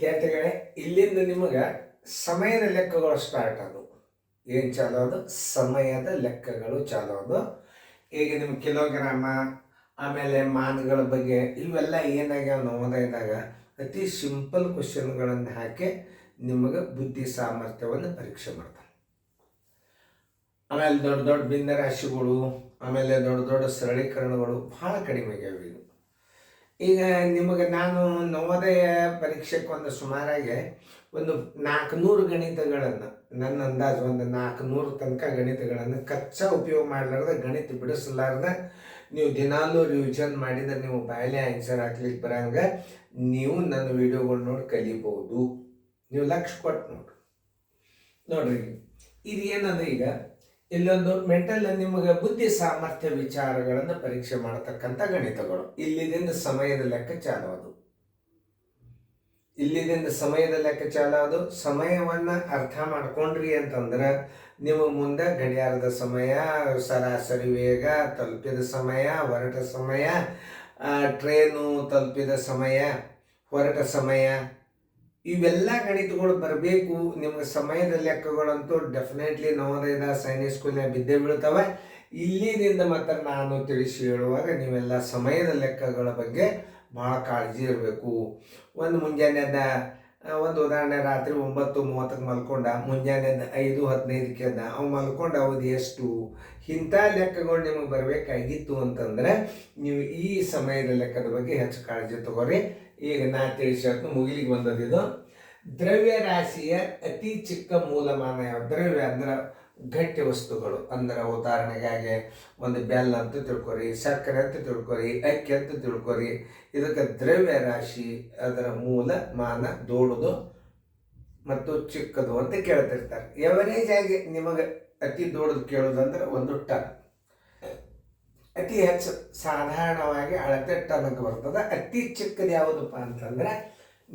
ವಿದ್ಯಾರ್ಥಿಗಳೇ, ಇಲ್ಲಿಂದ ನಿಮಗೆ ಸಮಯದ ಲೆಕ್ಕಗಳು ಸ್ಟಾರ್ಟ್ ಆದವು. ಏನು ಚಾಲು ಅದು? ಸಮಯದ ಲೆಕ್ಕಗಳು ಚಾಲು ಅದು. ಈಗ ನಿಮ್ಮ ಕಿಲೋಗ್ರಾಮ, ಆಮೇಲೆ ಮಾನಗಳ ಬಗ್ಗೆ ಇವೆಲ್ಲ ಏನಾಗ್ಯಾವ ನವೋದಯದಾಗ ಅತಿ ಸಿಂಪಲ್ ಕ್ವಶನ್ಗಳನ್ನು ಹಾಕಿ ನಿಮಗೆ ಬುದ್ಧಿ ಸಾಮರ್ಥ್ಯವನ್ನು ಪರೀಕ್ಷೆ ಮಾಡ್ತಾರೆ. ಆಮೇಲೆ ದೊಡ್ಡ ದೊಡ್ಡ ಭಿನ್ನರಾಶಿಗಳು, ಆಮೇಲೆ ದೊಡ್ಡ ದೊಡ್ಡ ಸರಳೀಕರಣಗಳು ಭಾಳ ಕಡಿಮೆ ಆಗ್ಯಾವ. ಇದು ಈಗ ನಿಮಗೆ ನಾನು ನವೋದಯ ಪರೀಕ್ಷೆಗೆ ಒಂದು ಸುಮಾರಾಗಿ ಒಂದು 400 ಗಣಿತಗಳನ್ನು, ನನ್ನ ಅಂದಾಜು ಒಂದು 400 ತನಕ ಗಣಿತಗಳನ್ನು ಕಚ್ಚಾ ಉಪಯೋಗ ಮಾಡಲಾರ್ದೆ, ಗಣಿತ ಬಿಡಿಸಲಾರ್ದೆ ನೀವು ದಿನಾಲೂ ರಿವಿಷನ್ ಮಾಡಿದರೆ ನೀವು ಬಾಯಲ್ಲೇ ಆನ್ಸರ್ ಹಾಕ್ಲಿಕ್ಕೆ ಬರೋಂಗೆ ನೀವು ನನ್ನ ವಿಡಿಯೋಗಳು ನೋಡಿ ಕಲಿಬೋದು. ನೀವು ಲಕ್ಷ ಕೊಟ್ಟು ನೋಡ್ರಿ. ಇದು ಏನಂದ್ರೆ ಈಗ ಇಲ್ಲೊಂದು ಮೆಂಟಲ್ ನಿಮಗೆ ಬುದ್ಧಿ ಸಾಮರ್ಥ್ಯ ವಿಚಾರಗಳನ್ನು ಪರೀಕ್ಷೆ ಮಾಡತಕ್ಕಂಥ ಗಣಿತಗಳು. ಇಲ್ಲಿದಿಂದ ಸಮಯದ ಲೆಕ್ಕ ಚಾಲು ಅದು. ಇಲ್ಲಿದಿಂದ ಸಮಯದ ಲೆಕ್ಕ ಚಾಲು ಅದು. ಸಮಯವನ್ನು ಅರ್ಥ ಮಾಡ್ಕೊಂಡ್ರಿ ಅಂತಂದ್ರೆ ನೀವು ಮುಂದೆ ಗಡಿಯಾರದ ಸಮಯ, ಸರಾಸರಿ ವೇಗ, ತಲುಪಿದ ಸಮಯ, ಹೊರಟ ಸಮಯ, ಟ್ರೇನು ತಲುಪಿದ ಸಮಯ, ಹೊರಟ ಸಮಯ, ಇವೆಲ್ಲ ಗಣಿತಗಳು ಬರಬೇಕು. ನಿಮಗೆ ಸಮಯದ ಲೆಕ್ಕಗಳಂತೂ ಡೆಫಿನೆಟ್ಲಿ ನವೋದಯದ ಸೈನಿಕ್ ಸ್ಕೂಲ್ನಾಗ ಬಿದ್ದೇ ಬೀಳ್ತವೆ. ಇಲ್ಲಿನಿಂದ ಮಾತ್ರ ನಾನು ತಿಳಿಸಿ ಹೇಳುವಾಗ ನೀವೆಲ್ಲ ಸಮಯದ ಲೆಕ್ಕಗಳ ಬಗ್ಗೆ ಭಾಳ ಕಾಳಜಿ ಇರಬೇಕು. ಒಂದು ಮುಂಜಾನೆದ ಒಂದು ಉದಾಹರಣೆ, ರಾತ್ರಿ 9:30ಕ್ಕೆ ಮಲ್ಕೊಂಡ, ಮುಂಜಾನೆ 5:15ಕ್ಕೆ ಎದ್ದ, ಅವು ಮಲ್ಕೊಂಡು ಅವಧಿ ಎಷ್ಟು, ಇಂಥ ಲೆಕ್ಕಗಳು ನಿಮಗೆ ಬರಬೇಕಾಗಿತ್ತು ಅಂತಂದರೆ ನೀವು ಈ ಸಮಯದ ಲೆಕ್ಕದ ಬಗ್ಗೆ ಹೆಚ್ಚು ಕಾಳಜಿ ತಗೋರಿ. ಈಗ ನಾ ತಿಳಿಸೋದು ಮುಗಿಲಿಗೆ ಬಂದದಿದು. ದ್ರವ್ಯ ರಾಶಿಯ ಅತಿ ಚಿಕ್ಕ ಮೂಲಮಾನ ಯಾವ? ದ್ರವ್ಯ ಅಂದ್ರೆ ಗಟ್ಟಿ ವಸ್ತುಗಳು. ಅಂದ್ರೆ ಉದಾಹರಣೆಗಾಗಿ ಒಂದು ಬೆಲ್ಲ ಅಂತ ತಿಳ್ಕೊರಿ, ಸಕ್ಕರೆ ಅಂತ ತಿಳ್ಕೊರಿ, ಅಕ್ಕಿ ಅಂತ ತಿಳ್ಕೊರಿ. ಇದಕ್ಕೆ ದ್ರವ್ಯ ರಾಶಿ ಅದರ ಮೂಲಮಾನ ದೊಡ್ಡದು ಮತ್ತು ಚಿಕ್ಕದು ಅಂತ ಕೇಳ್ತಿರ್ತಾರೆ. ಎವರೇಜ್ ಆಗಿ ನಿಮಗೆ ಅತಿ ದೊಡ್ಡದು ಕೇಳೋದಂದ್ರೆ 1 ಟನ್. ಅತಿ ಹೆಚ್ಚು ಸಾಧಾರಣವಾಗಿ ಅಳತೆ ಟನ್ಗೆ ಬರ್ತದೆ. ಅತಿ ಚಿಕ್ಕದು ಯಾವುದಪ್ಪ ಅಂತಂದ್ರೆ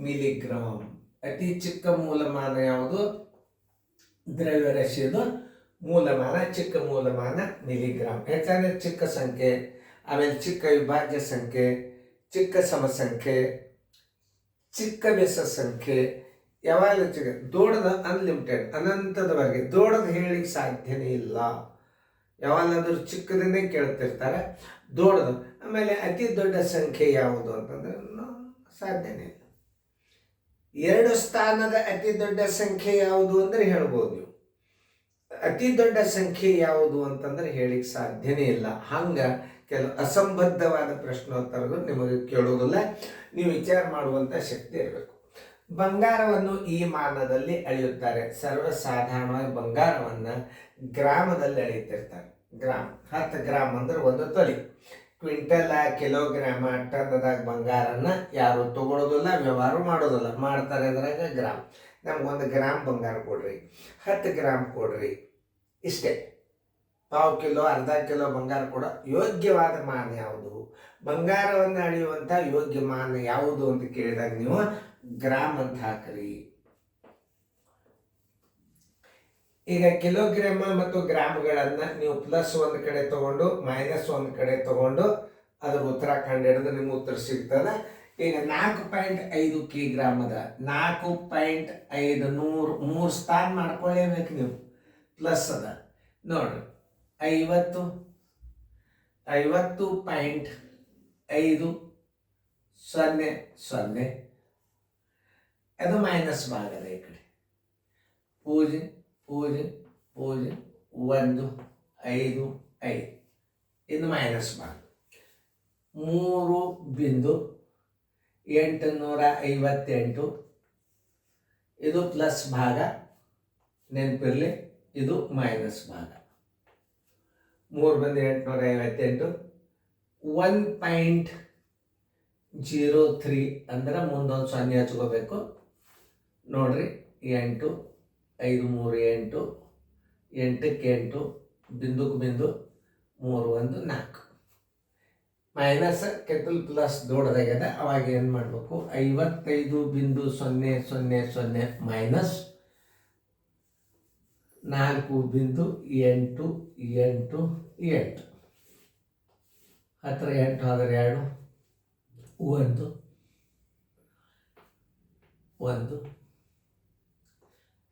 ಮಿಲಿಗ್ರಾಮ್. ಅತಿ ಚಿಕ್ಕ ಮೂಲಮಾನ ಯಾವುದು? ದ್ರವ್ಯ ರಾಶಿಯದು ಮೂಲಮಾನ, ಚಿಕ್ಕ ಮೂಲಮಾನ ಮಿಲಿಗ್ರಾಮ್. ಯಾಕಂದರೆ ಚಿಕ್ಕ ಸಂಖ್ಯೆ, ಆಮೇಲೆ ಚಿಕ್ಕ ವಿಭಾಜ್ಯ ಸಂಖ್ಯೆ, ಚಿಕ್ಕ ಸಮಸಂಖ್ಯೆ, ಚಿಕ್ಕ ಬೆಸ ಸಂಖ್ಯೆ ಯಾವಾಗಲೂ ಚಿಕ್ಕ. ದೊಡ್ಡದು ಅನ್ಲಿಮಿಟೆಡ್, ಅನಂತದವರೆಗೆ ದೊಡ್ಡದು ಹೇಳಲಿಕ್ಕೆ ಸಾಧ್ಯನೇ ಇಲ್ಲ. ಯಾವಾಗಾದ್ರೂ ಚಿಕ್ಕದನ್ನೇ ಕೇಳ್ತಿರ್ತಾರೆ, ದೊಡ್ಡದು. ಆಮೇಲೆ ಅತಿ ದೊಡ್ಡ ಸಂಖ್ಯೆ ಯಾವುದು ಅಂತಂದ್ರೆ ಸಾಧ್ಯನೇ ಇಲ್ಲ. 2 ಸ್ಥಾನದ ಅತಿ ದೊಡ್ಡ ಸಂಖ್ಯೆ ಯಾವುದು ಅಂದರೆ ಹೇಳ್ಬೋದು ನೀವು. ಅತಿ ದೊಡ್ಡ ಸಂಖ್ಯೆ ಯಾವುದು ಅಂತಂದ್ರೆ ಹೇಳಿಕ್ಕೆ ಸಾಧ್ಯನೇ ಇಲ್ಲ. ಹಂಗೆ ಕೆಲವು ಅಸಂಬದ್ಧವಾದ ಪ್ರಶ್ನೋತ್ತರಗಳು ನಿಮಗೆ ಕೇಳೋದಿಲ್ಲ. ನೀವು ವಿಚಾರ ಮಾಡುವಂಥ ಶಕ್ತಿ ಇರಬೇಕು. ಬಂಗಾರವನ್ನು ಈ ಮಾನದಲ್ಲಿ ಅಳೆಯುತ್ತಾರೆ. ಸರ್ವಸಾಧಾರಣವಾಗಿ ಬಂಗಾರವನ್ನು ಗ್ರಾಮದಲ್ಲಿ ಅಳೆಯುತ್ತಿರ್ತಾರೆ. ಗ್ರಾಮ್, 10 ಗ್ರಾಮ್ ಅಂದ್ರೆ 1 ತೊಲೆ. ಕ್ವಿಂಟಲ್, ಕಿಲೋಗ್ರಾಮ, ಟನ್ನದಾಗ ಬಂಗಾರನ್ನ ಯಾರು ತಗೊಳ್ಳೋದಿಲ್ಲ, ವ್ಯವಹಾರ ಮಾಡೋದಿಲ್ಲ. ಮಾಡ್ತಾರೆ ಅದ್ರಾಗ ಗ್ರಾಮ್. ನಮ್ಗೆ 1 ಗ್ರಾಮ್ ಬಂಗಾರ ಕೊಡ್ರಿ, 10 ಗ್ರಾಮ್ ಕೊಡ್ರಿ, ಇಷ್ಟೇ. 1/4 ಕಿಲೋ, ಅರ್ಧ ಕಿಲೋ ಬಂಗಾರ ಕೂಡ ಯೋಗ್ಯವಾದ ಮಾನ ಯಾವುದು? ಬಂಗಾರವನ್ನು ಅಳೆಯುವಂಥ ಯೋಗ್ಯ ಮಾನ ಯಾವುದು ಅಂತ ಕೇಳಿದಾಗ ನೀವು ಗ್ರಾಮ್ ಅಂತ ಹಾಕ್ರಿ. ಈಗ ಕಿಲೋಗ್ರಾಮ ಮತ್ತು ಗ್ರಾಮ್ಗಳನ್ನು ನೀವು ಪ್ಲಸ್ ಒಂದು ಕಡೆ ತಗೊಂಡು ಮೈನಸ್ ಒಂದು ಕಡೆ ತಗೊಂಡು ಅದ್ರ ಉತ್ತರ ಕಂಡಿಡಿದ್ರೆ ನಿಮ್ಗೆ ಉತ್ತರ ಸಿಗ್ತದೆ. ಈಗ 4.5 ಕಿಗ್ರಾಮ್ ಅದ, 4.5 3 ಸ್ಥಾನ ಮಾಡ್ಕೊಳ್ಳೇಬೇಕು ನೀವು. ಪ್ಲಸ್ ಅದ ನೋಡ್ರಿ, 50.500. ಅದು ಮೈನಸ್ ಭಾಗದ ಈ ಕಡೆ 0.0.155 ಇದು ಮೈನಸ್ ಭಾಗ. 3.858 ಇದು ಪ್ಲಸ್ ಭಾಗ, ನೆನಪಿರಲಿ. ಇದು ಮೈನಸ್ ಭಾಗ. 3.858 1.03 ಅಂದ್ರೆ ಮುಂದೊಂದು 0 ಹಚ್ಕೋಬೇಕು ನೋಡ್ರಿ. 8 5 3 8 8ಕ್ಕೆ 8 ಬಿಂದುಕ್ಕೆ ಬಿಂದು 3 1 4. ಮೈನಸ್ ಕೆಟಲ್ ಪ್ಲಸ್ ದೊಡ್ಡದಾಗ್ಯದ. ಅವಾಗ ಏನು ಮಾಡಬೇಕು? 55.000 ಮೈನಸ್ 4.888. ಹತ್ತಿರ 8 ಆದರೆ 2 1 1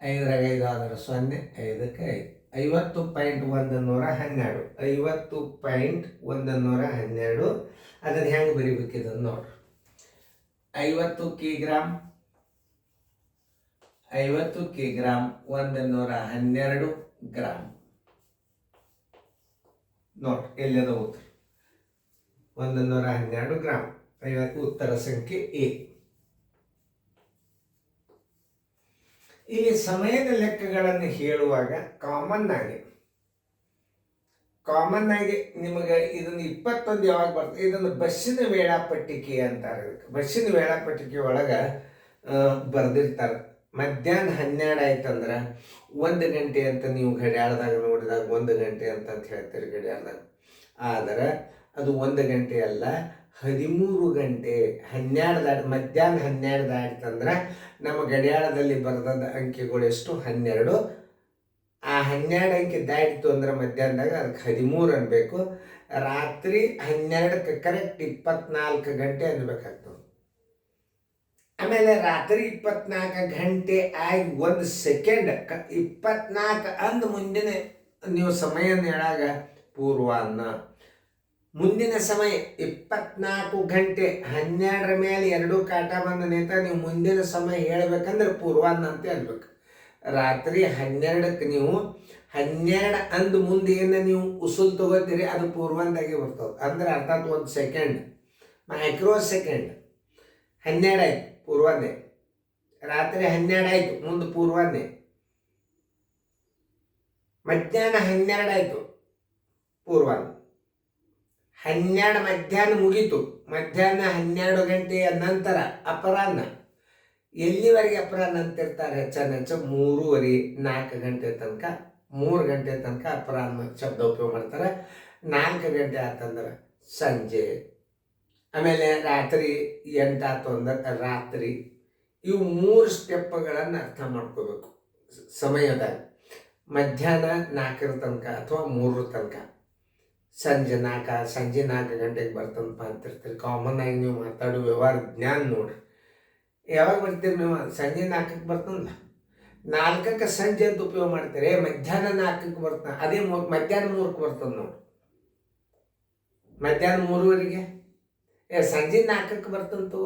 5 ಆದ್ರೆ 0 5ಕ್ಕೆ 5 50.112 50.112 ಅದನ್ನು ಹೆಂಗೆ ಬರಿಬೇಕಿದ್ದನ್ನು ನೋಡ್ರಿ 50 ಕಿಗ್ರಾಮ್ 112 ಗ್ರಾಮ್ ನೋಡ್ರಿ ಎಲ್ಲದ ಉತ್ತರ 112 ಗ್ರಾಮ್ 50 ಉತ್ತರ ಸಂಖ್ಯೆ ಎ. ಇಲ್ಲಿ ಸಮಯದ ಲೆಕ್ಕಗಳನ್ನು ಹೇಳುವಾಗ ಕಾಮನ್ ಆಗಿ ನಿಮಗೆ ಇದನ್ನು 21 ಯಾವಾಗ ಬರ್ತದೆ, ಇದನ್ನು ಬಸ್ಸಿನ ವೇಳಾಪಟ್ಟಿಕೆ ಅಂತಾರೆ. ಬಸ್ಸಿನ ವೇಳಾಪಟ್ಟಿಕೆ ಒಳಗೆ ಬರೆದಿರ್ತಾರೆ. ಮಧ್ಯಾಹ್ನ 12 ಆಯ್ತಂದ್ರೆ 1 ಗಂಟೆ ಅಂತ ನೀವು ಗಡಿಯಾರದಾಗ ನೋಡಿದಾಗ 1 ಗಂಟೆ ಅಂತ ಹೇಳ್ತೀರಿ ಗಡಿಯಾರದಾಗ. ಆದರೆ ಅದು 1 ಗಂಟೆ ಅಲ್ಲ, 13 ಗಂಟೆ. 12 ಮಧ್ಯಾಹ್ನ 12 ಆಯ್ತಂದ್ರೆ ನಮ್ಮ ಗಡಿಯಾರದಲ್ಲಿ ಬರೆದ ಅಂಕೆಗಳು ಎಷ್ಟು? 12. ಆ 12 ಅಂಕೆ ದಾಟಿತು ಅಂದ್ರೆ ಮಧ್ಯಾಹ್ನದಾಗ ಅದಕ್ಕೆ 13 ಅನ್ಬೇಕು. ರಾತ್ರಿ 12ಕ್ಕೆ ಕರೆಕ್ಟ್ 24 ಗಂಟೆ ಅನ್ಬೇಕಾಗ್ತದೆ. ಆಮೇಲೆ ರಾತ್ರಿ 24 ಗಂಟೆ ಆಗಿ 1 ಸೆಕೆಂಡ್ 24 ಅಂದ ಮುಂದಿನ ನೀವು ಸಮಯನ ಹೇಳಾಗ ಪೂರ್ವಾಹ್ನ. ಮುಂದಿನ ಸಮಯ 24 ಗಂಟೆ 12ರ ಮೇಲೆ 2 ಕಾಟ ಬಂದ ನೇತ ನೀವು ಮುಂದಿನ ಸಮಯ ಹೇಳ್ಬೇಕಂದ್ರೆ ಪೂರ್ವಾಹ್ನ ಅಂತ ಅನ್ಬೇಕು. ರಾತ್ರಿ 12ಕ್ಕೆ ನೀವು 12 ಅಂದ ಮುಂದೆ ಏನು ನೀವು ಉಸುಲ್ ತಗೋತೀರಿ ಅದು ಪೂರ್ವಾಹ್ನದಾಗೆ ಬರ್ತದೆ. ಅಂದ್ರೆ ಅರ್ಥಾತ್ 1 ಸೆಕೆಂಡ್ ಮೈಕ್ರೋ ಸೆಕೆಂಡ್. 12 ಆಯ್ತು ಪೂರ್ವಾಹ್ನ, ರಾತ್ರಿ 12 ಆಯ್ತು ಮುಂದೆ ಪೂರ್ವಾಹ್ನ, ಮಧ್ಯಾಹ್ನ 12 ಆಯ್ತು ಪೂರ್ವಾಹ್ನ, 12 ಮಧ್ಯಾಹ್ನ ಮುಗೀತು, ಮಧ್ಯಾಹ್ನ 12 ಗಂಟೆಯ ನಂತರ ಅಪರಾಹ್ನ. ಎಲ್ಲಿವರೆಗೆ ಅಪರಾಹ್ನ ಅಂತಿರ್ತಾರೆ? ಹೆಚ್ಚು 3:30 4 ಗಂಟೆ ತನಕ, 3 ಗಂಟೆ ತನಕ ಅಪರಾಹ್ನ ಶಬ್ದ ಉಪಯೋಗ ಮಾಡ್ತಾರೆ. 4 ಗಂಟೆ ಆತಂದ್ರೆ ಸಂಜೆ. ಆಮೇಲೆ ರಾತ್ರಿ 8 ಆಯ್ತು ಅಂದ್ರೆ ರಾತ್ರಿ. ಇವು 3 ಸ್ಟೆಪ್ಗಳನ್ನು ಅರ್ಥ ಮಾಡ್ಕೋಬೇಕು ಸಮಯದಾಗ. ಮಧ್ಯಾಹ್ನ 4 ತನಕ ಅಥವಾ 3 ತನಕ, ಸಂಜೆ 4 ಗಂಟೆಗೆ ಬರ್ತಂಪ ಅಂತಿರ್ತೀರಿ. ಕಾಮನ್ ಆಗಿ ನೀವು ಮಾತಾಡೋ ವ್ಯವಹಾರ ಜ್ಞಾನ ನೋಡ್ರಿ. ಯಾವಾಗ ಬರ್ತೀರಿ ನೀವು? ಸಂಜೆ 4ಕ್ಕೆ ಬರ್ತಂದ, 4ಕ್ಕೆ ಸಂಜೆ ಅಂತ ಉಪಯೋಗ ಮಾಡ್ತೀರಿ. ಮಧ್ಯಾಹ್ನ 4ಕ್ಕೆ ಬರ್ತಾನೆ, ಅದೇ ಮಧ್ಯಾಹ್ನ 3ಕ್ಕೆ ಬರ್ತದೆ ನೋಡಿ. ಮಧ್ಯಾಹ್ನ 3:30ಗೆ ಸಂಜೆ 4ಕ್ಕೆ ಬರ್ತಂತು.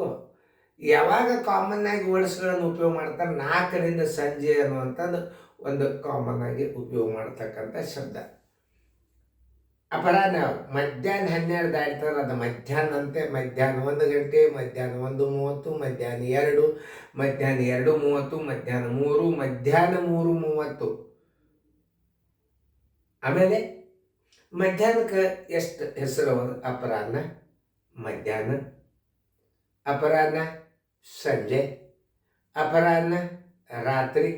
ಯಾವಾಗ ಕಾಮನ್ ಆಗಿ ವರ್ಡ್ಸ್ಗಳನ್ನು ಉಪಯೋಗ ಮಾಡ್ತಾರೆ? 4ರಿಂದ ಸಂಜೆ ಅನ್ನುವಂಥದ್ದು ಒಂದು ಕಾಮನ್ ಆಗಿ ಉಪಯೋಗ ಮಾಡ್ತಕ್ಕಂಥ ಶಬ್ದ. ಅಪರಾಹ್ನ ಮಧ್ಯಾಹ್ನ 12 ದಾಟ್ತಾರೆ ಅದು ಮಧ್ಯಾಹ್ನ ಅಂತೆ. ಮಧ್ಯಾಹ್ನ 1 ಗಂಟೆ, ಮಧ್ಯಾಹ್ನ 1:30, ಮಧ್ಯಾಹ್ನ 2, ಮಧ್ಯಾಹ್ನ 2:30, ಮಧ್ಯಾಹ್ನ 3, ಮಧ್ಯಾಹ್ನ 3:30. ಆಮೇಲೆ ಮಧ್ಯಾಹ್ನಕ್ಕೆ ಎಷ್ಟು ಹೆಸರು? ಅಪರಾಹ್ನ, ಮಧ್ಯಾಹ್ನ, ಅಪರಾಹ್ನ ಸಂಜೆ, ಅಪರಾಹ್ನ ರಾತ್ರಿ,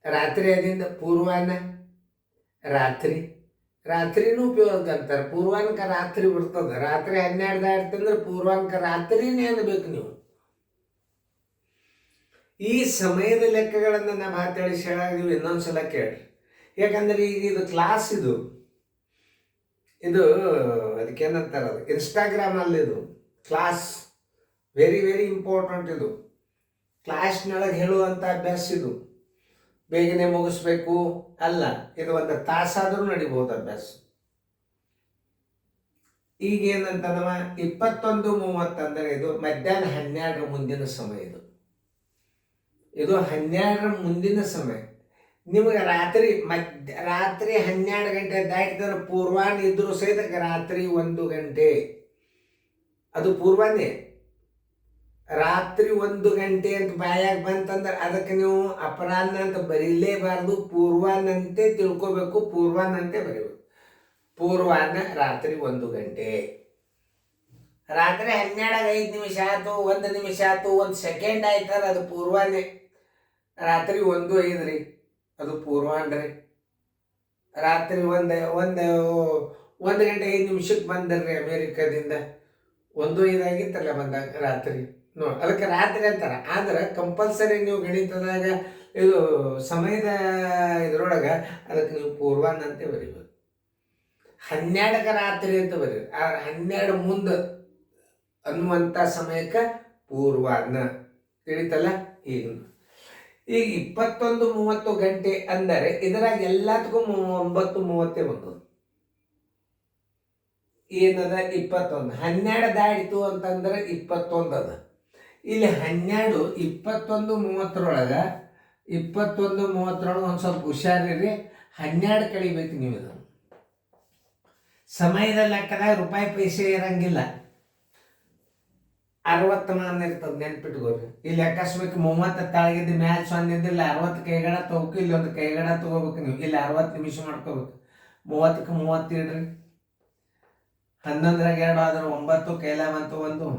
ರಾತ್ರಿ ಅದರಿಂದ ಪೂರ್ವಾಹ್ನ, ರಾತ್ರಿನೂ ಉಪಯೋಗ ಅಂತಾರೆ. ಪೂರ್ವಾಹ್ನಕ್ಕೆ ರಾತ್ರಿ ಬರ್ತದೆ. ರಾತ್ರಿ 12 ದಾಟ್ತಂದ್ರೆ ಪೂರ್ವಾಹ್ನಕ್ಕೆ ರಾತ್ರಿನೇ ಅನ್ಬೇಕು ನೀವು. ಈ ಸಮಯದ ಲೆಕ್ಕಗಳನ್ನು ನಾವು ಮಾತಾಡಿ ಹೇಳಾಗಿದ್ದೀವಿ. ಇನ್ನೊಂದ್ಸಲ ಕೇಳ್ರಿ. ಯಾಕಂದ್ರೆ ಈಗ ಇದು ಕ್ಲಾಸ್, ಇದು ಅದಕ್ಕೇನಂತಾರೆ, ಅದು ಇನ್ಸ್ಟಾಗ್ರಾಮಲ್ಲಿ ಇದು ಕ್ಲಾಸ್ ವೆರಿ ವೆರಿ ಇಂಪಾರ್ಟೆಂಟ್. ಇದು ಕ್ಲಾಸ್ನೊಳಗೆ ಹೇಳುವಂಥ ಅಭ್ಯಾಸ. ಇದು ಬೇಗನೆ ಮುಗಿಸ್ಬೇಕು ಅಲ್ಲ, ಇದು 1 ತಾಸಾದರೂ ನಡಿಬಹುದು ಅಭ್ಯಾಸ. ಈಗೇನಂತ ನಮ್ಮ 21:30 ಅಂದರೆ ಇದು ಮಧ್ಯಾಹ್ನ 12ರ ಮುಂದಿನ ಸಮಯ. ಇದು 12ರ ಮುಂದಿನ ಸಮಯ. ನಿಮಗೆ ರಾತ್ರಿ 12 ಗಂಟೆ ದಾಟಿದ್ರೆ ಪೂರ್ವಾಹ್ನ ಇದ್ರೂ ಸಹಿತ ರಾತ್ರಿ 1 ಗಂಟೆ ಅದು ಪೂರ್ವಾಹ್ನ. ರಾತ್ರಿ 1 ಗಂಟೆ ಅಂತ ಬಾಯಾಗ ಬಂತಂದ್ರೆ ಅದಕ್ಕೆ ನೀವು ಅಪರಾಹ್ನ ಅಂತ ಬರೀಲೇಬಾರ್ದು, ಪೂರ್ವಾಹ್ನ ಅಂತೆ ತಿಳ್ಕೊಬೇಕು, ಪೂರ್ವಾಹ್ನ ಅಂತೆ ಬರೀಬೇಕು. ಪೂರ್ವಾಹ್ನ ರಾತ್ರಿ 1 ಗಂಟೆ. ರಾತ್ರಿ 12 5 ನಿಮಿಷ ಆಯ್ತು, 1 ನಿಮಿಷ ಆಯ್ತು, 1 ಸೆಕೆಂಡ್ ಆಯ್ತಾರೆ ಅದು ಪೂರ್ವಾಹ್ನ. ರಾತ್ರಿ 1:05 ರೀ, ಅದು ಪೂರ್ವಾಹ್ನ ರೀ. ರಾತ್ರಿ 1 ಗಂಟೆ 5 ನಿಮಿಷಕ್ಕೆ ಬಂದರ್ರಿ ಅಮೇರಿಕಾದಿಂದ. 1:05 ಆಗಿತ್ತಲ್ಲ ಬಂದಾಗ ರಾತ್ರಿ ನೋಡಿ, ಅದಕ್ಕೆ ರಾತ್ರಿ ಅಂತಾರೆ. ಆದ್ರೆ ಕಂಪಲ್ಸರಿ ನೀವು ಗಣಿತದಾಗ ಇದು ಸಮಯದ ಇದ್ರೊಳಗೆ ಅದಕ್ಕೆ ನೀವು ಪೂರ್ವಾಹ್ನ ಅಂತ ಬರೀಬೇಕು. 12ಕ್ಕೆ ರಾತ್ರಿ ಅಂತ ಬರೀರಿ. 12 ಮುಂದೆ ಅನ್ನುವಂಥ ಸಮಯಕ್ಕೆ ಪೂರ್ವಾಹ್ನ. ತಿಳಿತಲ್ಲ? ಈಗ 21:30 ಗಂಟೆ ಅಂದರೆ ಇದರಾಗ ಎಲ್ಲದಕ್ಕೂ 9:30 ಬಂದದ್ದು. ಏನದ 21, 12 ದಾಟಿತು ಅಂತಂದ್ರೆ 21 ಅದ. ಇಲ್ಲಿ 12 21:30 ಒಂದು ಸ್ವಲ್ಪ ಹುಷಾರಿರಿ. 12 ಕಳಿಬೇಕು ನೀವು. ಇದು ಸಮಯದ ಲೆಕ್ಕದಾಗ ರೂಪಾಯಿ ಪೈಸೆ ಇರಂಗಿಲ್ಲ. 60 ಮಾನ ಇರ್ತದೆ, ನೆನ್ಪಿಟ್ಕೋರಿ. ಇಲ್ಲಿ ಅಕಸ್ಮಾತ್ 30 ತಾಳಗಿದ್ದು ಮ್ಯಾಚ್ 0 ಇದ್ದಿಲ್ಲ, 60 ಕೈಗಡ ತಗೋಬೇಕು. ಇಲ್ಲಿ ಒಂದು ಕೈಗಡ ತಗೋಬೇಕು ನೀವು. ಇಲ್ಲಿ 60 ನಿಮಿಷ ಮಾಡ್ಕೋಬೇಕು. 30ಕ್ಕೆ 30 ಇಡ್ರಿ. 11ರಾಗ 2 ಆದ್ರೆ 9, ಕೈಲ ಬಂತು 1.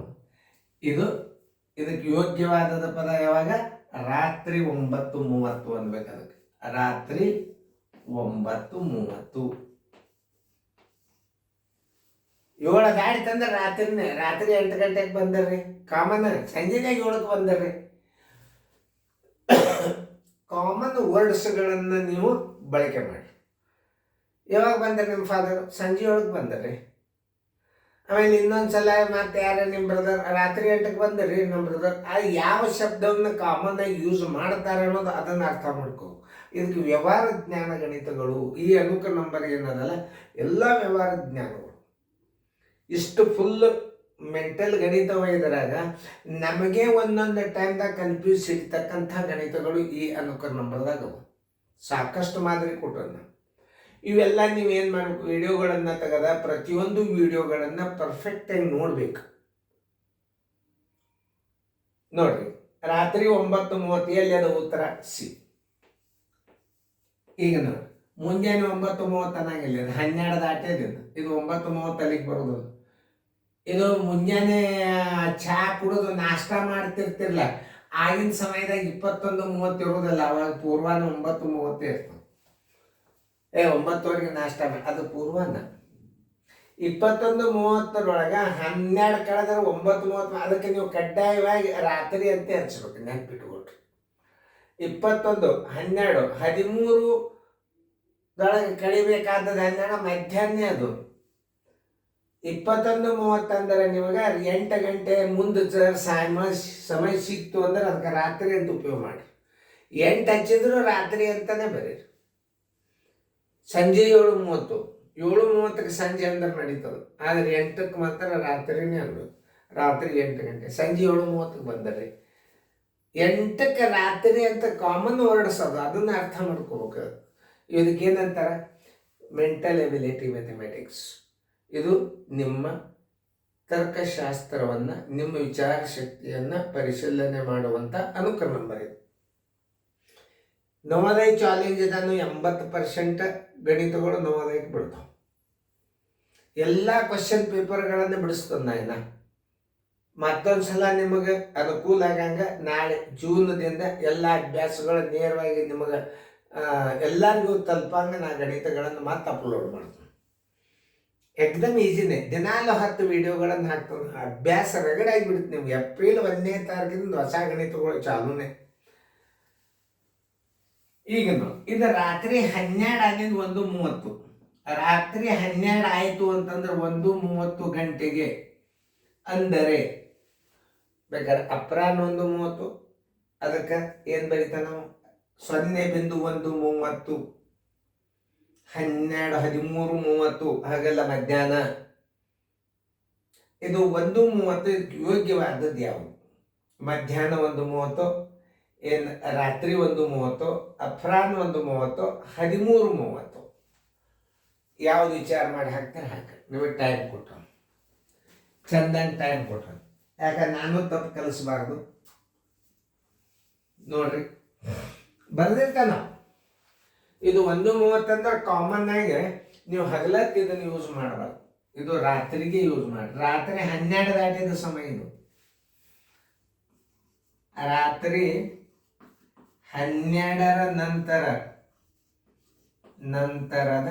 ಇದಕ್ಕೆ ಯೋಗ್ಯವಾದ ಪದ ಯಾವಾಗ? ರಾತ್ರಿ 9:30 ಅನ್ಬೇಕು. ಅದಕ್ಕೆ ರಾತ್ರಿ 9:30. 7 ದಾಟಿತಂದ್ರೆ ರಾತ್ರಿ 8 ಗಂಟೆಗೆ ಬಂದರ್ರಿ. ಕಾಮನ್ ಸಂಜೆನಾಗ 7ಕ್ಕೆ ಬಂದರ್ರಿ. ಕಾಮನ್ ವರ್ಡ್ಸ್ಗಳನ್ನು ನೀವು ಬಳಕೆ ಮಾಡಿ. ಯಾವಾಗ ಬಂದರೆ ನಿಮ್ಮ ಫಾದರ್? ಸಂಜೆ 7ಕ್ಕೆ ಬಂದರ್ರಿ. ಆಮೇಲೆ ಇನ್ನೊಂದ್ಸಲ ಮತ್ತೆ ಯಾರ ನಿಮ್ಮ ಬ್ರದರ್ ರಾತ್ರಿ 8ಕ್ಕೆ ಬಂದರ್ರಿ ನಮ್ಮ ಬ್ರದರ್. ಅದು ಯಾವ ಶಬ್ದವನ್ನು ಕಾಮನ್ ಆಗಿ ಯೂಸ್ ಮಾಡ್ತಾರೆ ಅನ್ನೋದು ಅದನ್ನು ಅರ್ಥ ಮಾಡ್ಕೋ. ಇದಕ್ಕೆ ವ್ಯವಹಾರ ಜ್ಞಾನ ಗಣಿತಗಳು, ಈ ಅನುಕ ನಂಬರ್ ಏನದಲ್ಲ, ಎಲ್ಲ ವ್ಯವಹಾರ ಜ್ಞಾನಗಳು. ಇಷ್ಟು ಫುಲ್ ಮೆಂಟಲ್ ಗಣಿತ ಇದ್ರಾಗ ನಮಗೆ ಒಂದೊಂದು ಟೈಮ್ದಾಗ ಕನ್ಫ್ಯೂಸ್ ಸಿಗ್ತಕ್ಕಂಥ ಗಣಿತಗಳು ಈ ಅನುಕ ನಂಬರ್ದಾಗ ಸಾಕಷ್ಟು ಮಾದರಿ ಕೊಟ್ಟರು. ಇವೆಲ್ಲ ನೀವೇನು ಮಾಡಬೇಕು? ವಿಡಿಯೋಗಳನ್ನು ತೆಗೆದ ಪ್ರತಿಯೊಂದು ವಿಡಿಯೋಗಳನ್ನು ಪರ್ಫೆಕ್ಟಾಗಿ ನೋಡ್ಬೇಕು. ನೋಡ್ರಿ, ರಾತ್ರಿ 9:30 ಎಲ್ಲಿ ಅದು ಉತ್ತರ? ಸಿ. ಈಗ ನೋಡಿ, ಮುಂಜಾನೆ 9:30 ಅನ್ನಂಗಿಲ್ಲ, 12 ದಾಟಿದೆ. ಇದು 9:30 ಅಲ್ಲಿಗೆ ಬರೋದು. ಇದು ಮುಂಜಾನೆ ಚಹಾ ಕುಡಿದು ನಾಷ್ಟ ಮಾಡ್ತಿರ್ತಿರ್ಲ, ಆಗಿನ ಸಮಯದಾಗ 21:30 ಇರೋದಿಲ್ಲ. ಅವಾಗ ಪೂರ್ವಾನ 9:30 ಇರ್ತದೆ. 9ವರೆಗೆ ನಾಷ್ಟ ಅದು ಪೂರ್ವಾನ. 21:30 12 ಕಳೆದ್ರೆ 9:30. ಅದಕ್ಕೆ ನೀವು ಕಡ್ಡಾಯವಾಗಿ ರಾತ್ರಿ ಅಂತ ಹಚ್ಬೇಕು, ನೆನ್ಪಿಟ್ಕೊಟ್ರಿ. 21, 12, 13 ಕಳಿಬೇಕಾದದ್ದು 12 ಮಧ್ಯಾಹ್ನ. ಅದು 21:30 ಅಂದ್ರೆ ನಿಮಗೆ 8 ಗಂಟೆ ಮುಂದೆ ಸಮಯ ಸಿಕ್ತು ಅಂದ್ರೆ ಅದಕ್ಕೆ ರಾತ್ರಿ ಅಂತ ಉಪಯೋಗ ಮಾಡಿ. 8 ಹಚ್ಚಿದ್ರು ರಾತ್ರಿ ಅಂತಾನೆ ಬರೀರಿ. ಸಂಜೆ 7:30, 7:30ಕ್ಕೆ ಸಂಜೆ ಅಂದ್ರೆ ನಡೀತದೆ. ಆದರೆ 8ಕ್ಕೆ ಮಾತ್ರ ರಾತ್ರಿನೇ ಅನ್ಬೇಕು. ರಾತ್ರಿ 8 ಗಂಟೆ, ಸಂಜೆ 7:30ಕ್ಕೆ ಬಂದರೆ 8ಕ್ಕೆ ರಾತ್ರಿ ಅಂತ ಕಾಮನ್ ವರ್ಡ್ಸ್ ಅದು, ಅದನ್ನು ಅರ್ಥ ಮಾಡ್ಕೋಬೇಕು. ಇದಕ್ಕೇನಂತಾರೆ? Mental ability mathematics. ಇದು ನಿಮ್ಮ ತರ್ಕಶಾಸ್ತ್ರವನ್ನು, ನಿಮ್ಮ ವಿಚಾರ ಶಕ್ತಿಯನ್ನು ಪರಿಶೀಲನೆ ಮಾಡುವಂಥ ಅನುಕ ನಂಬರ್ ಇದು. ನವೋದಯ ಚಾಲೆಂಜ್ ಇದನ್ನು 80% ಗಣಿತಗಳು ನವೋದಯಕ್ಕೆ ಬಿಡ್ತಾವೆ. ಎಲ್ಲ ಕ್ವಶನ್ ಪೇಪರ್ಗಳನ್ನು ಬಿಡಿಸ್ತದೆ. ನಾನು ಮತ್ತೊಂದು ಸಲ ನಿಮಗೆ ಅನುಕೂಲ ಆಗಂಗೆ ನಾಳೆ ಜೂನ್ದಿಂದ ಎಲ್ಲ ಅಭ್ಯಾಸಗಳು ನೇರವಾಗಿ ನಿಮಗೆ ಎಲ್ಲರಿಗೂ ತಲುಪಂಗೆ ನಾ ಗಣಿತಗಳನ್ನು ಮತ್ತೆ ಅಪ್ಲೋಡ್ ಮಾಡ್ತೀನಿ. ಎಕ್ದಮ್ ಈಸಿನೇ. ದಿನಾಲು 10 ವಿಡಿಯೋಗಳನ್ನು ಹಾಕ್ತಾನೆ. ಅಭ್ಯಾಸ ರಗಡಾಗಿಬಿಡುತ್ತೆ ನಿಮ್ಗೆ. ಏಪ್ರಿಲ್ 1ನೇ ತಾರೀಕಿನಿಂದ ಹೊಸ ಗಣಿತಗಳು ಚಾಲೂನೇ. ಈಗ ಇದು ರಾತ್ರಿ 12 ಆಗಿದ್ದು 1:30. ರಾತ್ರಿ 12 ಆಯಿತು ಅಂತಂದ್ರೆ 1:30 ಗಂಟೆಗೆ ಅಂದರೆ ಬೇಕಾದ್ರೆ ಅಪರಾಹ್ನ 1:30. ಅದಕ್ಕೆ ಏನು ಬರೀತಾನೆ ನಾವು? 0.130, 12, 13:30 ಹಾಗೆಲ್ಲ ಮಧ್ಯಾಹ್ನ. ಇದು 1:30 ಯೋಗ್ಯವಾದದ್ದು ಯಾವುದು? ಮಧ್ಯಾಹ್ನ 1:30, ಏನು ರಾತ್ರಿ 1:30, ಅಪರಾಹ್ನ 1:30, 13:30. ಯಾವ್ದು ವಿಚಾರ ಮಾಡಿ ಹಾಕ್ತಾರೆ ಹಾಕಿ. ನಿಮಗೆ ಟೈಮ್ ಕೊಟ್ಟು ಚಂದಂಗೆ ಟೈಮ್ ಕೊಟ್ಟು. ಯಾಕಂದ್ರೆ ನಾನು ತಪ್ಪು ಕಲಿಸ್ಬಾರ್ದು. ನೋಡ್ರಿ, ಬರ್ದಿರ್ತಾನ. ಇದು 1:30 ಅಂದ್ರೆ ಕಾಮನ್ ಆಗಿ ನೀವು ಹಗಲಕ್ಕೆ ಇದನ್ನು ಯೂಸ್ ಮಾಡಬಾರ್ದು. ಇದು ರಾತ್ರಿಗೆ ಯೂಸ್ ಮಾಡಿ. ರಾತ್ರಿ 12 ದಾಟಿದ ಸಮಯ ಇದು. ರಾತ್ರಿ 12ರ ನಂತರದ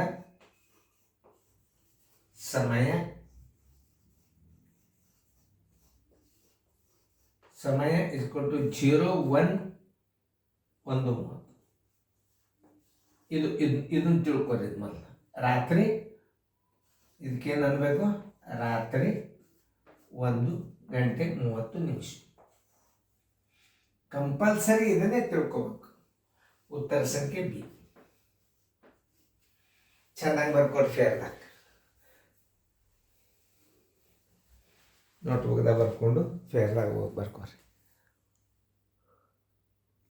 ಸಮಯ = 01:30. ಇದನ್ನು ತಿಳ್ಕೊರಿ. ಮೊದಲು ರಾತ್ರಿ ಇದಕ್ಕೇನು ಅನ್ಬೇಕು? ರಾತ್ರಿ 1:30. ಕಂಪಲ್ಸರಿ ಇದನ್ನೇ ತಿಳ್ಕೊಬೇಕು. ಉತ್ತರ ಸಂಖ್ಯೆ ಬಿ. ಚೆನ್ನಾಗಿ ಬರ್ಕೊಡಿ ಫೇರ್ದಾಗ. ನೋಟ್ಬುಕ್ದಾಗ ಬರ್ಕೊಂಡು ಫೇರ್ದಾಗ ಹೋಗಿ ಬರ್ಕೊರಿ.